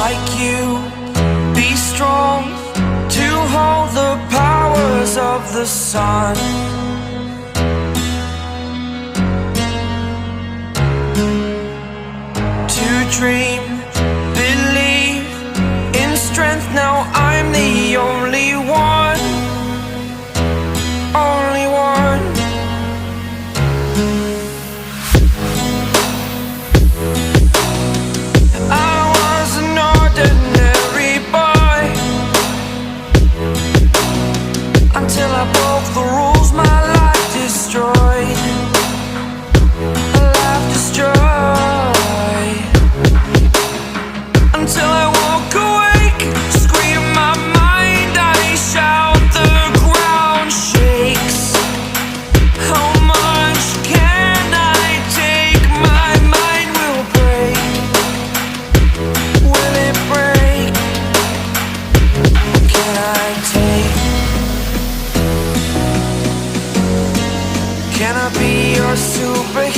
like you. Be strong to hold the powers of the sun. To dream, believe in strength. Now I'm the only one. Only one. I was an ordinary boy until I broke the rules. My life destroyed. Life destroyed. Until I woke awake, scream my mind, I shout, the ground shakes. How much can I take? My mind will break. Will it break? Can I take? Can I be your superhero?